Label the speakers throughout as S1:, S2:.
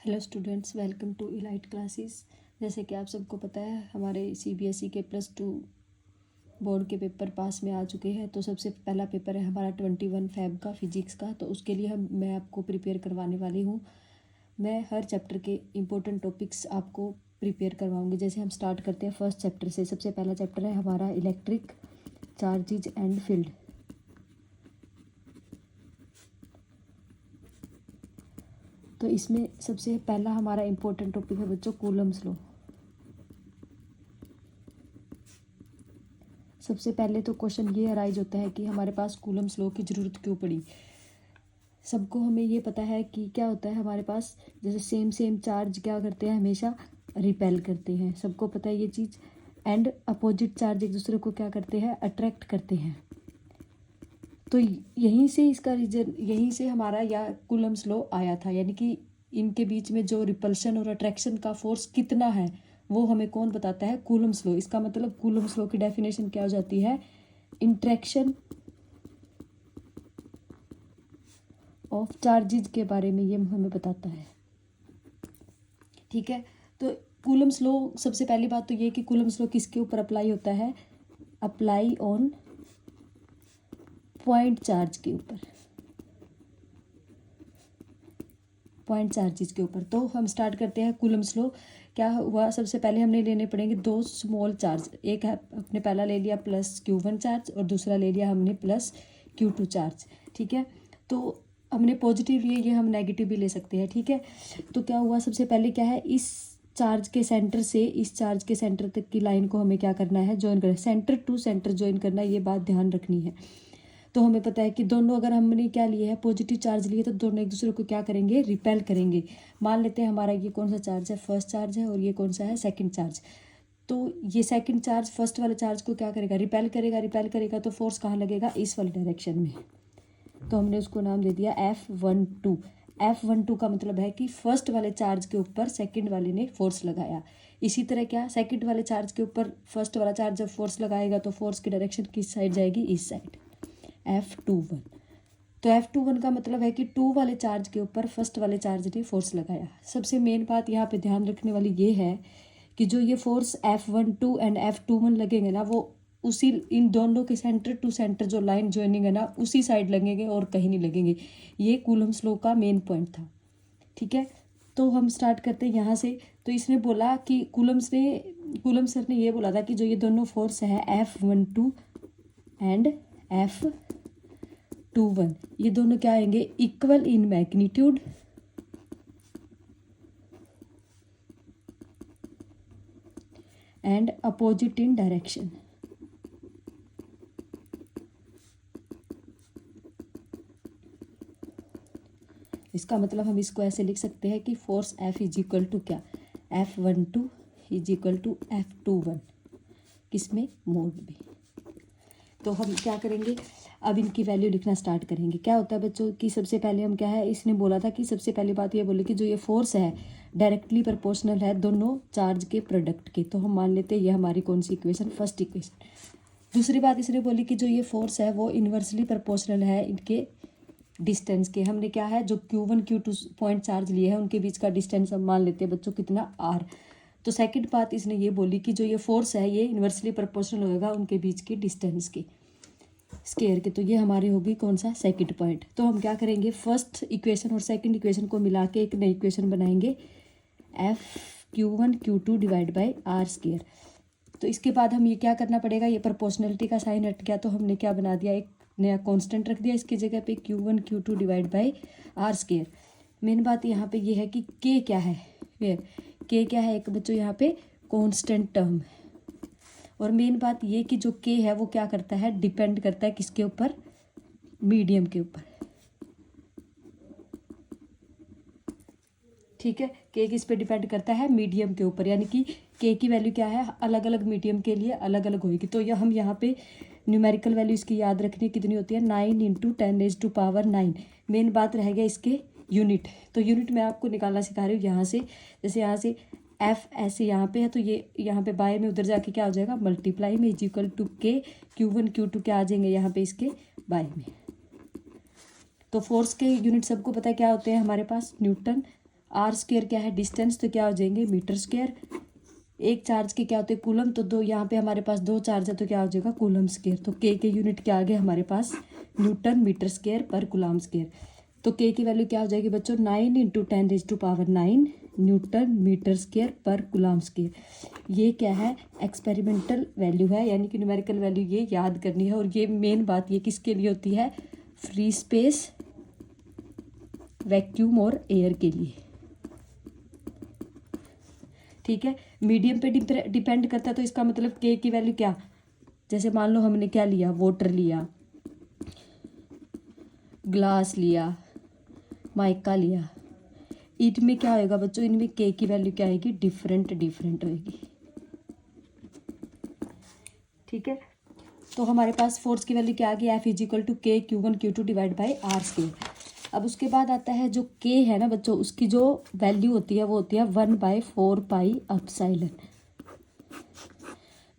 S1: Hello students, welcome to elite classes. जैसे कि आप सबको पता है, हमारे सीबीएसई के +2 बोर्ड के पेपर पास में आ चुके हैं। तो सबसे पहला पेपर है हमारा 21 फ़ेब का फिजिक्स का। तो उसके लिए मैं आपको प्रिपेयर करवाने वाली हूँ। मैं हर चैप्टर के इम्पोर्टेंट टॉपिक्स आपको प्रिपेयर करवाऊँगी। जैसे हम स्टार्ट करते हैं फर्स्ट चैप्टर से। सबसे पहला चैप्टर है हमारा इलेक्ट्रिक चार्जेज एंड फील्ड। तो इसमें सबसे पहला हमारा इम्पोर्टेंट टॉपिक है बच्चों कूलम्स लॉ। सबसे पहले तो क्वेश्चन ये अराइज होता है कि हमारे पास कूलम्स लॉ की ज़रूरत क्यों पड़ी। सबको हमें ये पता है कि क्या होता है हमारे पास, जैसे सेम चार्ज क्या करते हैं, हमेशा रिपेल करते हैं। सबको पता है ये चीज़। एंड अपोजिट चार्ज एक दूसरे को क्या करते हैं, अट्रैक्ट करते हैं। तो यहीं से इसका रीजन, यहीं से हमारा या कूलम्स लॉ आया था। यानी कि इनके बीच में जो रिपल्शन और अट्रैक्शन का फोर्स कितना है वो हमें कौन बताता है, कूलम्स लॉ। इसका मतलब कूलम्स लॉ की डेफिनेशन क्या हो जाती है, इंट्रैक्शन ऑफ चार्जेज के बारे में ये हमें बताता है। ठीक है। तो कूलम्स लॉ, सबसे पहली बात तो ये कि कूलम्स लॉ किसके ऊपर अप्लाई होता है, अप्लाई ऑन पॉइंट चार्ज के ऊपर, पॉइंट चार्जेस के ऊपर। तो हम स्टार्ट करते हैं कूलम्स लॉ। क्या हुआ, सबसे पहले हमने लेने पड़ेंगे दो स्मॉल चार्ज। एक है अपने पहला ले लिया +Q1 चार्ज और दूसरा ले लिया हमने +Q2 चार्ज। ठीक है। तो हमने पॉजिटिव लिए, ये हम नेगेटिव भी ले सकते हैं। ठीक है। तो क्या हुआ, सबसे पहले क्या है, इस चार्ज के सेंटर से इस चार्ज के सेंटर तक की लाइन को हमें क्या करना है, ज्वाइन करना है। सेंटर टू सेंटर ज्वाइन करना है, ये बात ध्यान रखनी है। तो हमें पता है कि दोनों, अगर हमने क्या लिए है, पॉजिटिव चार्ज लिए, तो दोनों एक दूसरे को क्या करेंगे, रिपेल करेंगे। मान लेते हैं हमारा ये कौन सा चार्ज है, फर्स्ट चार्ज है, और ये कौन सा है, सेकंड चार्ज। तो ये सेकंड चार्ज फर्स्ट वाले चार्ज को क्या करेगा, रिपेल करेगा। रिपेल करेगा तो फोर्स कहाँ लगेगा, इस वाली डायरेक्शन में। तो हमने उसको नाम दे दिया F12। F12 का मतलब है कि फर्स्ट वाले चार्ज के ऊपर सेकंड वाले ने फोर्स लगाया। इसी तरह क्या, सेकंड वाले चार्ज के ऊपर फर्स्ट वाला चार्ज जब फोर्स लगाएगा तो फोर्स की डायरेक्शन किस साइड जाएगी, इस साइड, F21। तो F21 का मतलब है कि 2 वाले चार्ज के ऊपर फर्स्ट वाले चार्ज ने फोर्स लगाया। सबसे मेन बात यहाँ पे ध्यान रखने वाली ये है कि जो ये फोर्स F12 एंड F21 लगेंगे ना, वो उसी, इन दोनों के सेंटर टू सेंटर जो लाइन ज्वाइनिंग है ना, उसी साइड लगेंगे और कहीं नहीं लगेंगे। ये कूलम्स लॉ का मेन पॉइंट था। ठीक है। तो हम स्टार्ट करते हैं यहाँ से। तो इसने बोला कि कूलम सर ने ये बोला था कि जो ये दोनों फोर्स है F12 एंड F21, ये दोनों क्या आएंगे, equal in magnitude and opposite in direction. इसका मतलब हम इसको ऐसे लिख सकते हैं कि force F is equal to क्या, F12 is equal to F21, किसमें, मोड में। तो हम क्या करेंगे, अब इनकी वैल्यू लिखना स्टार्ट करेंगे। क्या होता है बच्चों कि सबसे पहले हम क्या है, इसने बोला था कि सबसे पहली बात ये बोली कि जो ये फोर्स है डायरेक्टली प्रोपोर्शनल है दोनों चार्ज के प्रोडक्ट के। तो हम मान लेते हैं ये हमारी कौन सी इक्वेशन, फर्स्ट इक्वेशन। दूसरी बात इसने बोली कि जो ये फोर्स है वो इन्वर्सली प्रोपोर्शनल है इनके डिस्टेंस के। हमने क्या है, जो Q1 Q2 पॉइंट चार्ज लिए हैं उनके बीच का डिस्टेंस हम मान लेते हैं बच्चों कितना, R। तो सेकंड बात इसने ये बोली कि जो ये फोर्स है ये इन्वर्सली प्रोपोर्शनल होगा उनके बीच के डिस्टेंस के, स्केयर के। तो ये हमारी होगी कौन सा, सेकंड पॉइंट। तो हम क्या करेंगे, फर्स्ट इक्वेशन और सेकंड इक्वेशन को मिला के एक नई इक्वेशन बनाएंगे, F Q1 Q2 divide by R square. तो इसके बाद हम ये क्या करना पड़ेगा, ये प्रोपोर्शनलिटी का साइन हट गया तो हमने क्या बना दिया, एक नया कांस्टेंट रख दिया इसकी जगह पे, Q1 Q2 divide by R square. Main बात यहाँ पे ये है कि K क्या है, K क्या है, एक बच्चों यहाँ पे कांस्टेंट टर्म है। और मेन बात ये कि जो K है वो क्या करता है, डिपेंड करता है किसके ऊपर, मीडियम के ऊपर। ठीक है। K किस पे डिपेंड करता है, मीडियम के ऊपर। यानी कि K की वैल्यू क्या है, अलग अलग मीडियम के लिए अलग अलग होगी। तो यह हम यहाँ पे न्यूमेरिकल वैल्यू इसकी याद रखनी कितनी होती है, 9 × 10⁻⁹। मेन बात रह गया इसके यूनिट। तो यूनिट मैं आपको निकालना सिखा रही हूँ यहाँ से। जैसे यहाँ से F ऐसे यहाँ पे है तो ये यहाँ पे बाय में उधर जाके क्या हो जाएगा, मल्टीप्लाई में is equal to K, Q1 Q2 क्या आ जाएंगे यहाँ पे इसके बाय में। तो फोर्स के यूनिट सबको पता है क्या होते हैं हमारे पास, न्यूटन, आर स्क्वायर क्या है डिस्टेंस, तो क्या हो जाएंगे मीटर स्क्वायर। एक चार्ज के क्या होते हैं कूलम, तो दो यहाँ पे हमारे पास दो चार्ज है तो क्या हो जाएगा कूलम स्क्वायर। तो के यूनिट क्या आ गए हमारे पास न्यूटन मीटर स्क्वायर पर कूलम स्क्वायर। तो के की वैल्यू क्या हो जाएगी बच्चों 9 × 10⁻⁹ न्यूटन मीटर स्क्वायर पर कूलम स्क्वायर। ये क्या है एक्सपेरिमेंटल वैल्यू है, यानी कि न्यूमेरिकल वैल्यू ये याद करनी है। और ये मेन बात ये किसके लिए होती है, फ्री स्पेस, वैक्यूम और एयर के लिए। ठीक है, मीडियम पे डिपेंड करता है, तो इसका मतलब के की वैल्यू क्या, जैसे मान लो हमने क्या लिया, वाटर लिया, ग्लास लिया, माइका लिया, इनमें क्या होएगा बच्चों, इनमें के की वैल्यू क्या आएगी, डिफरेंट होएगी। ठीक है, तो हमारे पास फोर्स की वैल्यू क्या आ गई, F = K Q1 Q2 / R square. अब उसके बाद आता है जो K है ना बच्चों, उसकी जो वैल्यू होती है वो होती है 1/4πε।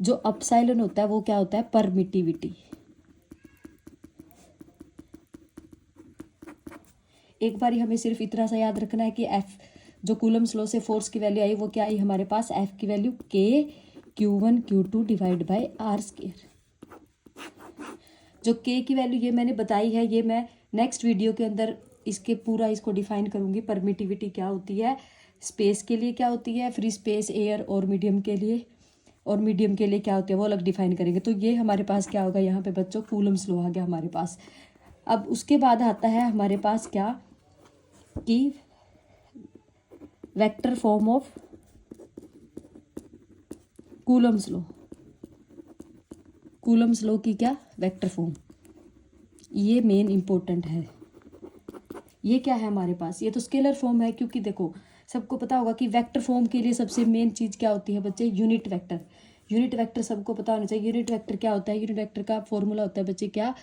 S1: जो अपसाइलन होता है वो क्या होता है, परमिटिविटी। एक बार हमें सिर्फ इतना सा याद रखना है कि F जो कूलम्स लॉ से फोर्स की वैल्यू आई वो क्या आई हमारे पास, F की value K Q1 Q2 / R square. जो K की वैल्यू ये मैंने बताई है, ये मैं नेक्स्ट वीडियो के अंदर इसको डिफाइन करूंगी। परमिटिविटी क्या होती है, स्पेस के लिए क्या होती है, फ्री स्पेस, एयर और मीडियम के लिए, और मीडियम के लिए क्या होती है वो अलग डिफाइन करेंगे। तो ये हमारे पास क्या होगा यहाँ पे बच्चों, कूलम्स लॉ आ गया हमारे पास। अब उसके बाद आता है हमारे पास क्या, कि vector form of Coulomb's law. Coulomb's law की क्या वेक्टर फॉर्म, ये मेन इंपॉर्टेंट है। ये क्या है हमारे पास, ये तो स्केलर फॉर्म है, क्योंकि देखो सबको पता होगा कि वेक्टर फॉर्म के लिए सबसे मेन चीज़ क्या होती है बच्चे, यूनिट वेक्टर। यूनिट वेक्टर सबको पता होना चाहिए। यूनिट वेक्टर क्या होता है, यूनिट वेक्टर का फॉर्मूला होता है बच्चे क्या,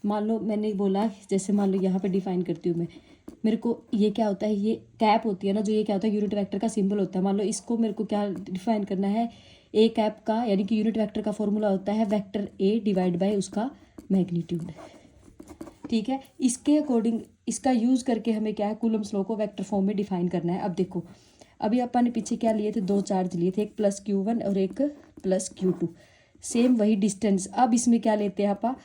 S1: मान लो मैंने बोला, जैसे मान लो यहाँ पे डिफाइन करती हूँ मैं, मेरे को ये क्या होता है, ये कैप होती है ना, जो ये क्या होता है यूनिट वेक्टर का सिंबल होता है। मान लो इसको मेरे को क्या डिफाइन करना है, ए कैप का, यानी कि यूनिट वेक्टर का फॉर्मूला होता है वेक्टर ए / उसका मैग्नीट्यूड। ठीक है, इसके अकॉर्डिंग इसका यूज़ करके हमें क्या है, कूलम्स लॉ को वेक्टर फॉर्म में डिफाइन करना है। अब देखो, अभी अपन ने पीछे क्या लिए थे, दो चार्ज लिए थे, एक +Q1 और एक +Q2, सेम वही डिस्टेंस। अब इसमें क्या लेते हैं अपन,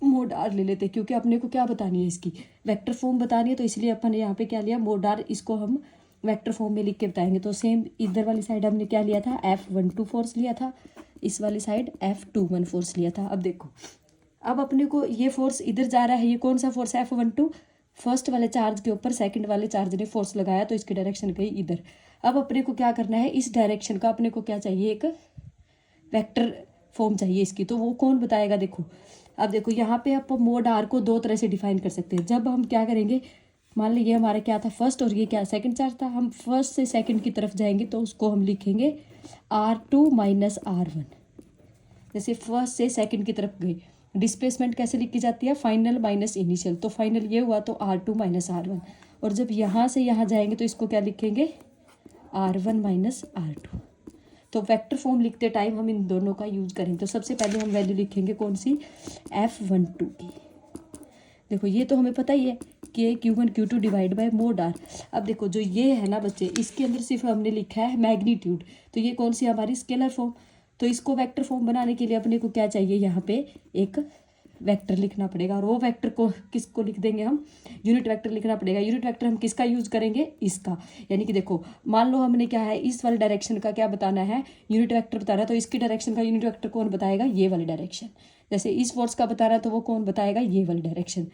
S1: मोड आर ले लेते हैं, क्योंकि अपने को क्या बतानी है, इसकी वेक्टर फॉर्म बतानी है। तो इसलिए अपन ने यहाँ पे क्या लिया, मोड आर, इसको हम वेक्टर फॉर्म में लिख के बताएंगे। तो सेम इधर वाली साइड हमने क्या लिया था, F12 फोर्स लिया था, इस वाली साइड F21 फोर्स लिया था। अब देखो, अब अपने को ये फोर्स इधर जा रहा है, ये कौन सा फोर्स है, F12, फर्स्ट वाले चार्ज के ऊपर सेकंड वाले चार्ज ने फोर्स लगाया, तो इसकी डायरेक्शन गई इधर। अब अपने को क्या करना है, इस डायरेक्शन का अपने को क्या चाहिए, एक वेक्टर फॉर्म चाहिए इसकी। तो वो कौन बताएगा, देखो अब देखो यहाँ पे आप मोड आर को दो तरह से डिफाइन कर सकते हैं। जब हम क्या करेंगे, मान लीजिए ये हमारा क्या था फर्स्ट और ये क्या सेकंड चार्ज था, हम फर्स्ट से सेकंड की तरफ जाएंगे तो उसको हम लिखेंगे R2 - R1। जैसे फर्स्ट से सेकंड की तरफ गई, डिस्प्लेसमेंट कैसे लिखी जाती है, फाइनल माइनस इनिशियल। तो फाइनल ये हुआ तो R2 - R1। और जब यहाँ से यहाँ जाएंगे तो इसको क्या लिखेंगे, R1 - R2। तो वेक्टर फॉर्म लिखते टाइम हम इन दोनों का यूज करेंगे। तो सबसे पहले हम वैल्यू लिखेंगे कौन सी, F12 की। देखो ये तो हमें पता ही है कि Q1 Q2 / मोड आर। अब देखो जो ये है ना बच्चे, इसके अंदर सिर्फ हमने लिखा है मैग्नीट्यूड, तो ये कौन सी हमारी स्केलर फॉर्म। तो इसको वेक्टर फॉर्म बनाने के लिए अपने को क्या चाहिए, यहाँ पे एक वेक्टर लिखना पड़ेगा। और वो वेक्टर को किसको लिख देंगे हम, यूनिट वेक्टर लिखना पड़ेगा। यूनिट वेक्टर हम किसका यूज करेंगे, इसका। यानी कि देखो मान लो हमने क्या है, इस वाले डायरेक्शन का क्या बताना है, यूनिट वेक्टर बताना है, तो इसकी डायरेक्शन का यूनिट वेक्टर कौन बताएगा, ये वाली डायरेक्शन। जैसे इस फोर्स का बता रहा है तो वो कौन बताएगा, ये वाली डायरेक्शन।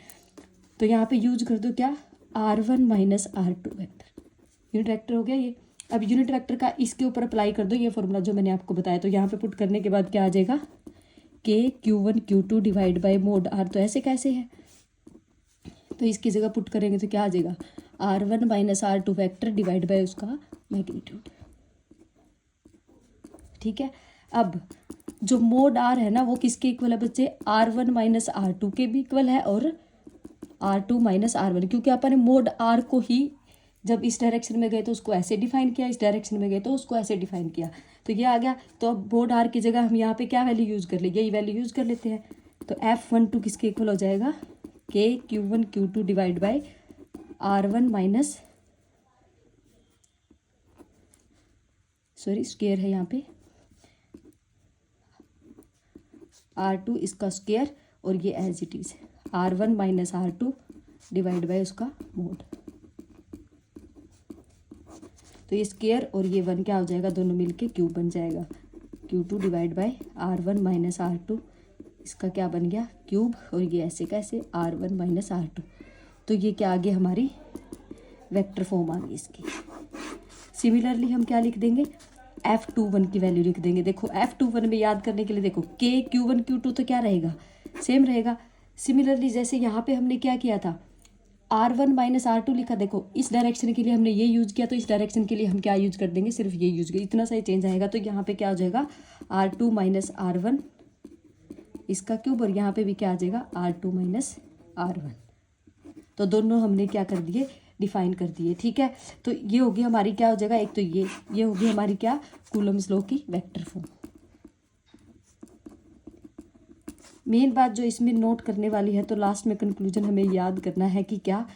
S1: तो यहाँ पे यूज कर दो क्या, R1 - R2 vector, unit vector हो गया ये। अब यूनिट वेक्टर का इसके ऊपर अप्लाई कर दो ये फॉर्मूला जो मैंने आपको बताया। तो यहाँ पे पुट करने के बाद क्या आ जाएगा, K Q1 Q2 / mode are. तो ऐसे कैसे है, तो इसकी जगह पुट करेंगे तो क्या आ जाएगा, R1 - R2 वेक्टर / उसका मैग्नीट्यूड। ठीक है, अब जो मोड आर है ना वो किसके इक्वल है बच्चे, R1 - R2 के भी इक्वल है और R2 - R1, क्योंकि अपन ने मोड आर को ही जब इस डायरेक्शन में गए तो उसको ऐसे डिफाइन किया, इस डायरेक्शन में गए तो उसको ऐसे डिफाइन किया, तो ये आ गया। तो अब मोड आर की जगह हम यहाँ पे क्या वैल्यू यूज़ कर लेंगे, यही वैल्यू यूज़ कर लेते हैं। तो F12 किसके इक्वल हो जाएगा, K Q1 Q2 / R1 - sorry square है यहाँ पे, R2 इसका स्क्वायर और ये as it is R1 minus R2 divide by उसका मोड। तो ये स्क्वायर और ये 1 क्या हो जाएगा, दोनों मिलके क्यूब बन जाएगा। Q2 divide by R1 minus R2 इसका क्या बन गया क्यूब, और ये ऐसे कैसे R1 माइनस R2। तो ये क्या आ गई हमारी वेक्टर फॉर्म आ गई इसकी। सिमिलरली हम क्या लिख देंगे, F21 की वैल्यू लिख देंगे। देखो F21 में याद करने के लिए देखो K Q1 Q2 तो क्या रहेगा, सेम रहेगा। सिमिलरली जैसे यहाँ पे हमने क्या किया था, R1 माइनस R2 लिखा, देखो इस डायरेक्शन के लिए हमने ये यूज़ किया, तो इस डायरेक्शन के लिए हम क्या यूज कर देंगे, सिर्फ ये यूज कर, इतना सा ही चेंज आएगा। तो यहाँ पे क्या हो जाएगा R2 माइनस R1 इसका क्यूब, और यहाँ पे भी क्या आ जाएगा R2 माइनस R1। तो दोनों हमने क्या कर दिए, डिफाइन कर दिए, ठीक है। तो ये होगी हमारी क्या हो जाएगा, एक तो ये होगी हमारी क्या, कूलम्स लॉ की वेक्टर फॉर्म। मेन बात जो इसमें नोट करने वाली है, तो लास्ट में कंक्लूजन हमें याद करना है कि क्या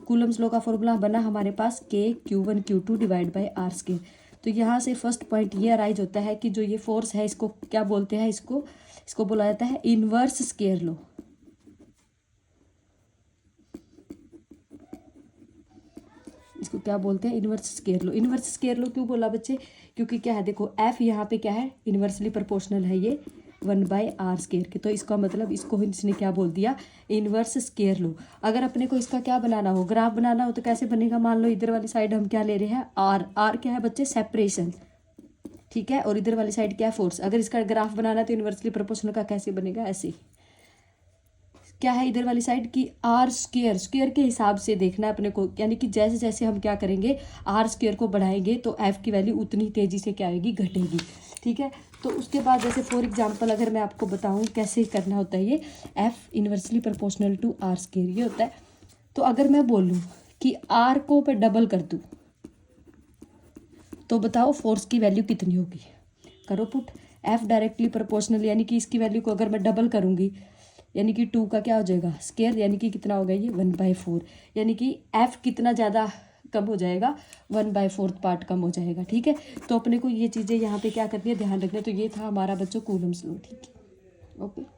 S1: कूलम्स लॉ का फॉर्मूला बना हमारे पास K Q1 Q2 divide by R square. तो यहाँ से फर्स्ट पॉइंट ये अराइज होता है कि जो ये फोर्स है इसको क्या बोलते हैं, इसको बोला जाता है इनवर्स स्क्वायर लॉ। इसको क्या बोलते हैं, inverse square law. Inverse square law क्यों बोला बच्चे, क्योंकि क्या है देखो F यहाँ पे क्या है, इनवर्सली प्रोपोर्शनल है ये 1/r स्क्वायर के। तो इसका मतलब इसको इसने क्या बोल दिया, इनवर्स स्क्वायर लॉ। अगर अपने को इसका क्या बनाना हो, ग्राफ बनाना हो, तो कैसे बनेगा, मान लो इधर वाली साइड हम क्या ले रहे हैं r क्या है बच्चे, सेपरेशन, ठीक है, और इधर वाली साइड क्या है, फोर्स। अगर इसका ग्राफ बनाना है तो इनवर्सली प्रोपोर्शनल का कैसे बनेगा, ऐसे क्या है इधर वाली साइड की R स्क्वायर के हिसाब से देखना है अपने को, यानी कि जैसे जैसे हम क्या करेंगे R स्क्वायर को बढ़ाएंगे तो F की वैल्यू उतनी तेजी से क्या होगी, घटेगी, ठीक है। तो उसके बाद जैसे फॉर एग्जांपल अगर मैं आपको बताऊं कैसे करना होता है ये, F inversely proportional to R square ये होता है। तो अगर मैं बोलूँ कि R को मैं डबल कर दूँ तो बताओ फोर्स की वैल्यू कितनी होगी, करो पुट। F डायरेक्टली प्रोपोर्शनल यानी कि इसकी वैल्यू को अगर मैं डबल करूँगी यानी कि 2 का क्या हो जाएगा स्क्वायर, यानी कि कितना होगा ये 1/4, यानी कि F कितना ज़्यादा कम हो जाएगा, 1/4 पार्ट कम हो जाएगा, ठीक है। तो अपने को ये चीज़ें यहाँ पे क्या करनी है, ध्यान रखना है। तो ये था हमारा बच्चों कूलम्स लॉ, ठीक है, ओके।